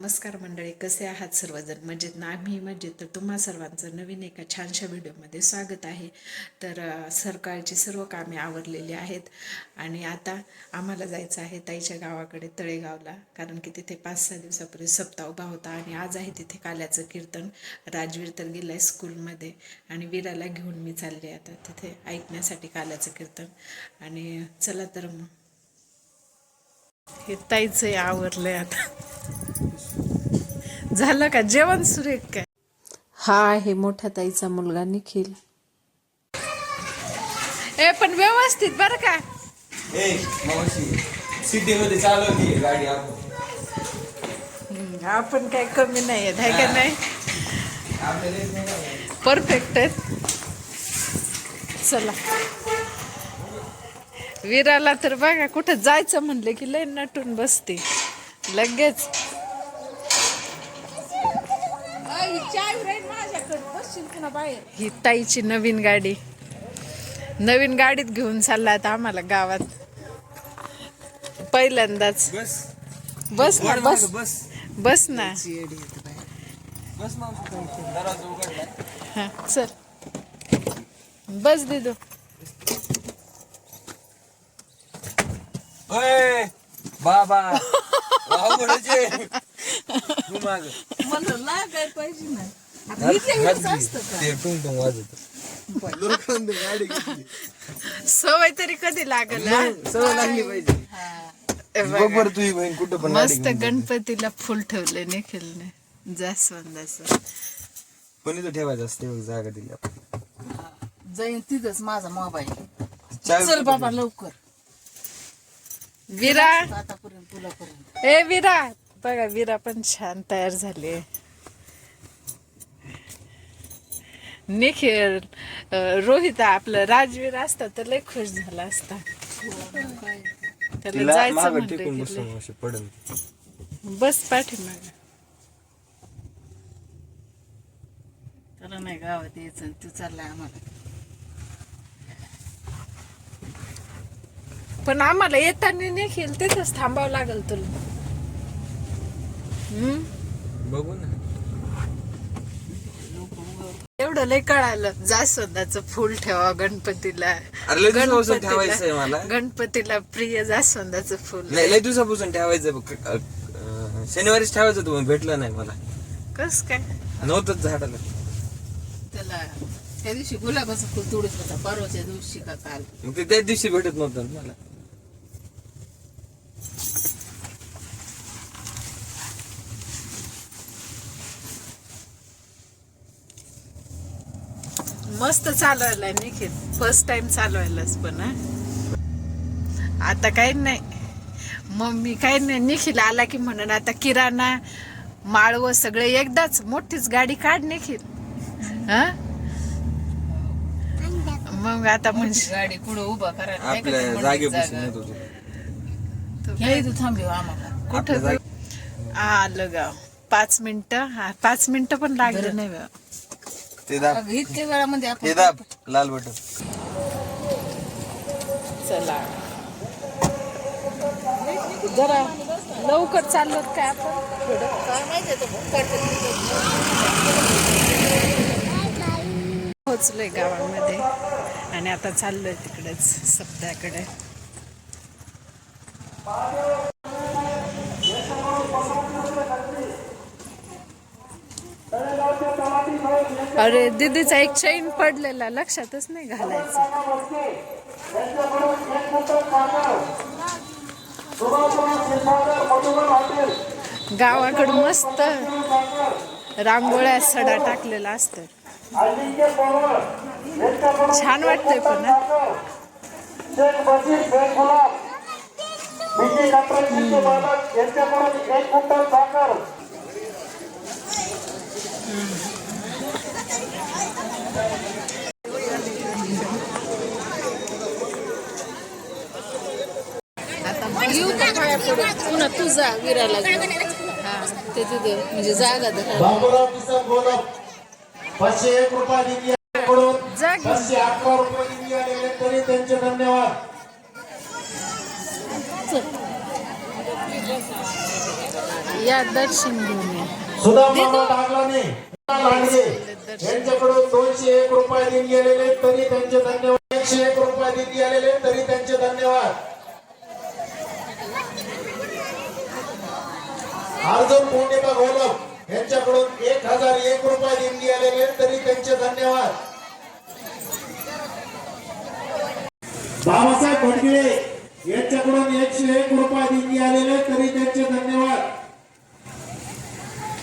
नमस्कार मंडळी, कसे आहात सर्वजण? मजेत ना? आम्ही मजेत. तर तुम्हा सर्वांचं नवीन एका छानशा व्हिडिओमध्ये स्वागत आहे. तर सकाळची सर्व कामे आवरलेली आहेत आणि आता आम्हाला जायचं आहे ताईच्या गावाकडे तळेगावला, कारण की तिथे 5-6 दिवसापूर्वी सप्ताह उभा होता आणि आज आहे तिथे काल्याचं कीर्तन. राजवीर तर गेला आहे स्कूलमध्ये आणि वीराला घेऊन मी चालले आता तिथे ऐकण्यासाठी काल्याचं कीर्तन. आणि चला तर मग हे ताईचं आवरलंय आता. झालं का जेवण सुरेख? काय हा आहे मोठ्या ताईचा मुलगा निखिल. ए पण व्यवस्थित बरं का. सिटीमध्ये चालवली गाडी आपण काय कमी नाही आहे का नाही? परफेक्ट आहे. चला वीराला तर बघा कुठं जायचं म्हणलं की लय नटून बसते लगेच. ही ताईची नवीन गाडी, नवीन गाडीत घेऊन चालला आता आम्हाला गावात पहिल्यांदाच. बस ना बस ना. हा चल बस दिदू. बाबा पाहिजे ना. सवय तरी कधी लागल? सवय लागली पाहिजे. तुझी बहीण कुठं पण मस्त गणपतीला फुल ठेवले निखिलने जास्वंदाचं. पण इथं ठेवायचं असते जागा दिली आपण. जाईन तिथंच माझा मोबाईल. चल बाबा लवकर. वीरा आतापर्यंत तुलापर्यंत. ए वीरा बघा, वीरा पण छान तयार झाली. निखिल रोहित आपलं राजवीर असता तर लय खुश झाला असता. त्याला जायचं म्हणलं. बस पाठीमाग. त्याला नाही गावात यायचं, तू चाललाय आम्हाला. पण आम्हाला येताना निखिल तिथंच थांबावं लागल तुला. बघू ना. एवढं लय कळालं. जास्वंदाचं फुल ठेवा गणपतीला. ठेवायचंय मला. गणपतीला प्रिय जास्वंदाचं फुल. लय दिवसापासून ठेवायचं. शनिवारीच ठेवायचं, तुम्ही भेटलं नाही मला. कस काय? नव्हतंच झाडाला. त्याला त्या दिवशी गुलाबाचं फुल तोडत होता, परवाच्या दिवशी का काल. मग ते त्याच दिवशी भेटत नव्हतं मला. मस्त चालवायला निखिल, फर्स्ट टाइम चालवायलाच. पण आता काही नाही, मम्मी काही नाही. निखिल आला की म्हणून आता किराणा माळव सगळे एकदाच मोठीच गाडी काढ निखिल. हा मग आता म्हणजे गाडी पुढे उभा करायला आपल्या जागेपासून येत होतो. तू थांबव आम्हाला. कुठं आलं गाव. 5 मिनिटं. हा 5 मिनिटं पण लागलं नाही. इतक्या वेळामध्ये आपण लाल बटन. चला जरा लवकर चाललो काय आपण. काय माहिती पोहोचलोय गावामध्ये आणि आता चाललोय तिकडेच सप्त्याकडे. अरे दीदीचा एक चैन पडलेला लक्षातच नाही घालायचं. गावाकडं मस्त रांगोळ्या सडा टाकलेला असतं. छान वाटतंय. पण पुन्हा तुझा विराला हा ते तिथे म्हणजे जागा धरा. 501 रुपये दिली कडून 511 रुपये दिली आलेले तरी त्यांचे धन्यवाद. या दर्शन घेऊन या. सुधा मामा टाकलाने लांडगे यांच्याकडून 201 रुपये देऊन गेलेले तरी त्यांचे धन्यवाद. 101 रुपये देऊन गेलेले तरी त्यांचे धन्यवाद. अर्जुन पौर्णिमा घोलप यांच्याकडून 1001 रुपये देऊन गेलेले तरी त्यांचे धन्यवाद. बाबासाहेब भटगिळे यांच्याकडून 101 रुपये देऊन आलेले तरी त्यांचे धन्यवाद.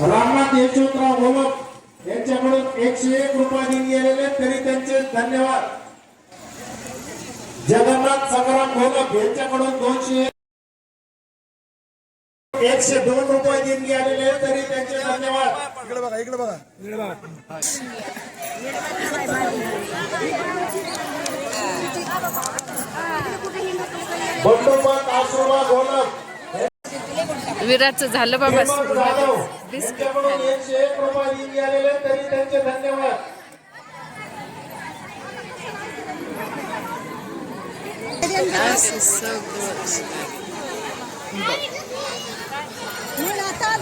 रामनाथ यशवंतराव घोलप यांच्याकडून 101 रुपये देऊन गेलेले तरी त्यांचे धन्यवाद. जगन्नाथ संग्राम घोलप यांच्याकडून 102 रुपये देऊन गेलेले तरी त्यांचे धन्यवाद. इकडे बघा. बंडोबा आश्रमा घोलप विराचं झालं बाबा. हेमंत जाधव यांच्याकडून 101 रुपये देऊन गेलेले तरी त्यांचे धन्यवाद.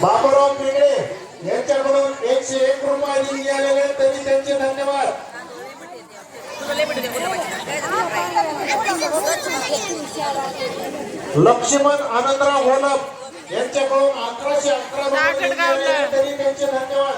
बाबूराव पिंगळे यांच्याकडून 101 रुपये देऊन गेलेले तरी त्यांचे धन्यवाद. लक्ष्मण आनंदराव घोलप यांच्याकडून 1111 रुपये देऊन गेलेले तरी त्यांचे धन्यवाद.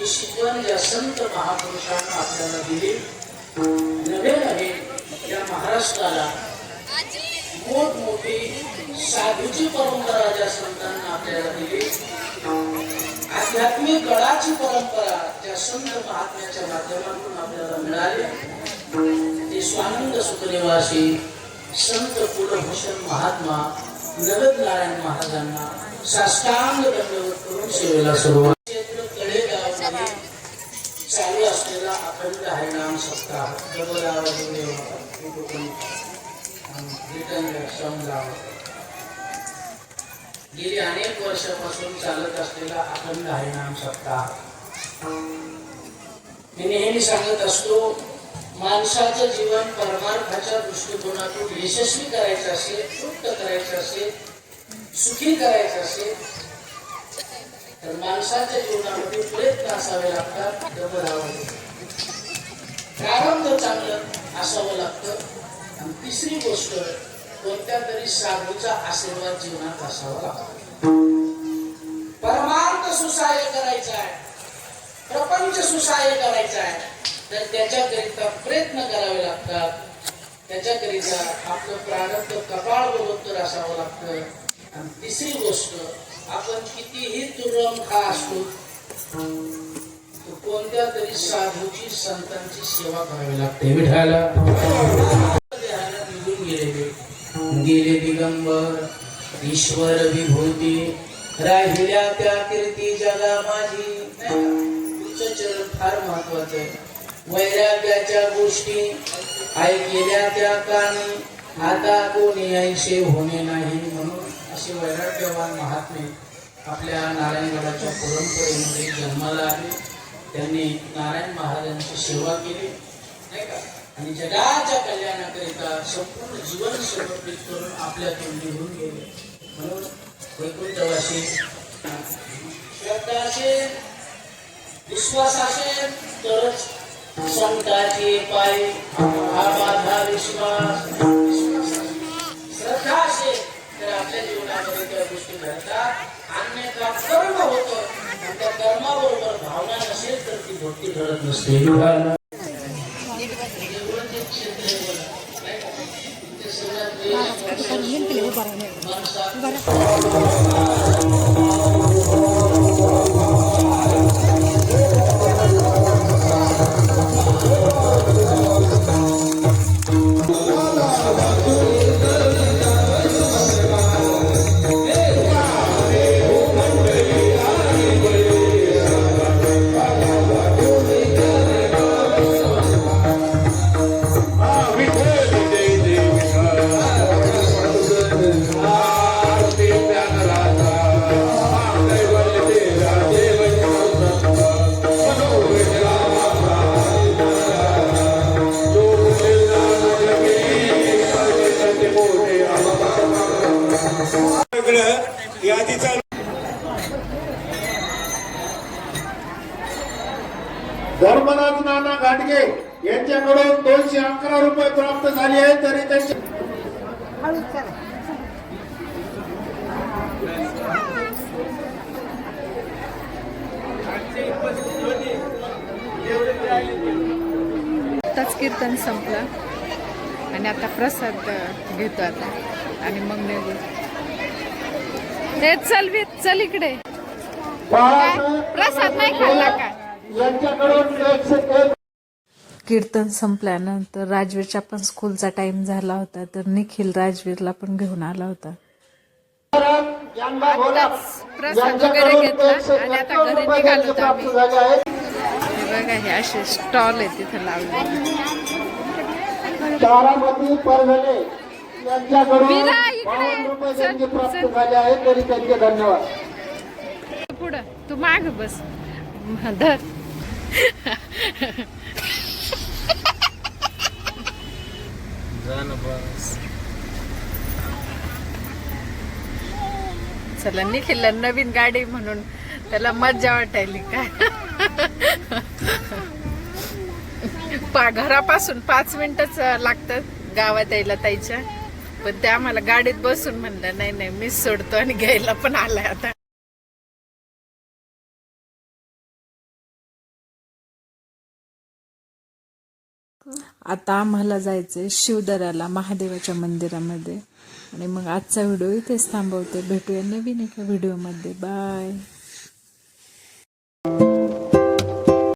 शिकवण या संत महापुरुषांना आपल्याला दिली. नवे नवे या महाराष्ट्राला मोठमोठी साधूची परंपरा ज्या संतांना आपल्याला दिली, आध्यात्मिक गडाची परंपरा ज्या संत महात्म्याच्या माध्यमातून आपल्याला मिळाली, ते स्वानंद सुखनिवासी संत पुरभूषण महात्मा नगद नारायण महाराजांना साष्टांग दंडवत करून सेवेला सुरुवात. चालू असलेला अखंड हरिनाम सप्ताह गेली अनेक वर्षापासून चालत असलेला अखंड हरिनाम सप्ताह. मी नेहमी सांगत असतो, माणसाचं जीवन परमार्थाच्या दृष्टिकोनातून यशस्वी करायचं असेल, तृप्त करायचं असेल, सुखी करायचं असेल, तर माणसाच्या जीवनामध्ये प्रयत्न असावे लागतात, दम राहावं लागतं, प्रारंभ चांगलं असावं लागतं. आणि तिसरी गोष्ट, कोणत्या तरी साधूचा आशीर्वाद जीवनात असावा लागतो. परमार्थ सुसहाय्य करायचा आहे, प्रपंच सुसहाय्य करायचा आहे, तर त्याच्याकरिता प्रयत्न करावे लागतात. त्याच्याकरिता आपलं प्रारब्ध कपाळ बरोबर असावं लागतं. आणि तिसरी गोष्ट, आपण कितीही तुरम खा असतो, कोणत्या तरी साधूची संतांची सेवा करावी लागते. विठाला निघून गेले दिगंबर ईश्वर विभूती, राहिल्या त्या कीर्ती जगा माझी. तुझं चरण फार महत्वाचं आहे. वैराग्याच्या गोष्टी ऐकलेल्या त्या कानी, आता कोणी ऐसे होणे नाही. म्हणून असे वैराग्यवान महात्मे आपल्या नारायणगडाच्या परंपरेमध्ये जन्माला आले. त्यांनी नारायण महाराजांची सेवा केली नाही का, आणि जगाच्या कल्याणाकरिता संपूर्ण जीवन समर्पित करून आपल्यातून निघून गेले. म्हणून वैकुंठवासी श्रद्धा असेल, विश्वास असेल तरच संतांचे पाय हा माझा विश्वास. श्रद्धा असेल तर आपल्या जीवनामध्ये त्या गोष्टी घडतात. अन्यथा कर्म होतं, आणि त्या कर्माबरोबर भावना नसेल तर ती भक्ती घडत नसते. धर्मराज नाना घाटगे यांच्याकडून 211 रुपये प्राप्त झाले आहेत. तरी त्यांचे आताच कीर्तन संपलं आणि आता प्रसाद घेतो आता आणि मग निघू. चल इकडे. प्रसाद नाही खाल्ला का? यांच्याकडून 101 कीर्तन संपल्यानंतर राजवीरच्या पण स्कूलचा टाइम झाला होता, तर निखिल राजवीरला पण घेऊन आला होता. प्रसाद वगैरे घेतला आणि आता घरी निघालो होतो आम्ही. हे बघा, हे असे स्टॉल आहे तिथं लावले. तारामती परभणे यांच्याकडून वीरा, इकडे 52 रुपये चल, त्यांचे प्राप्त चल. झाले आहेत. तरी त्यांचे धन्यवाद. पुढं तू माग बस. धर. जा ना बस. चला, निखिलला नवीन गाडी म्हणून त्याला मज्जा वाटायली काय. घरापासून 5 मिनिटच लागतात गावात यायला ताईच्या, पण ते आम्हाला गाडीत बसून म्हणलं नाही नाही मीच सोडतो, आणि घ्यायला पण आलाय आता. आता आम्हाला जायचंय शिवदऱ्याला महादेवाच्या मंदिरामध्ये, आणि मग आजचा व्हिडिओ इथेच थांबवते. भेटूया नवीन एका व्हिडिओमध्ये. बाय.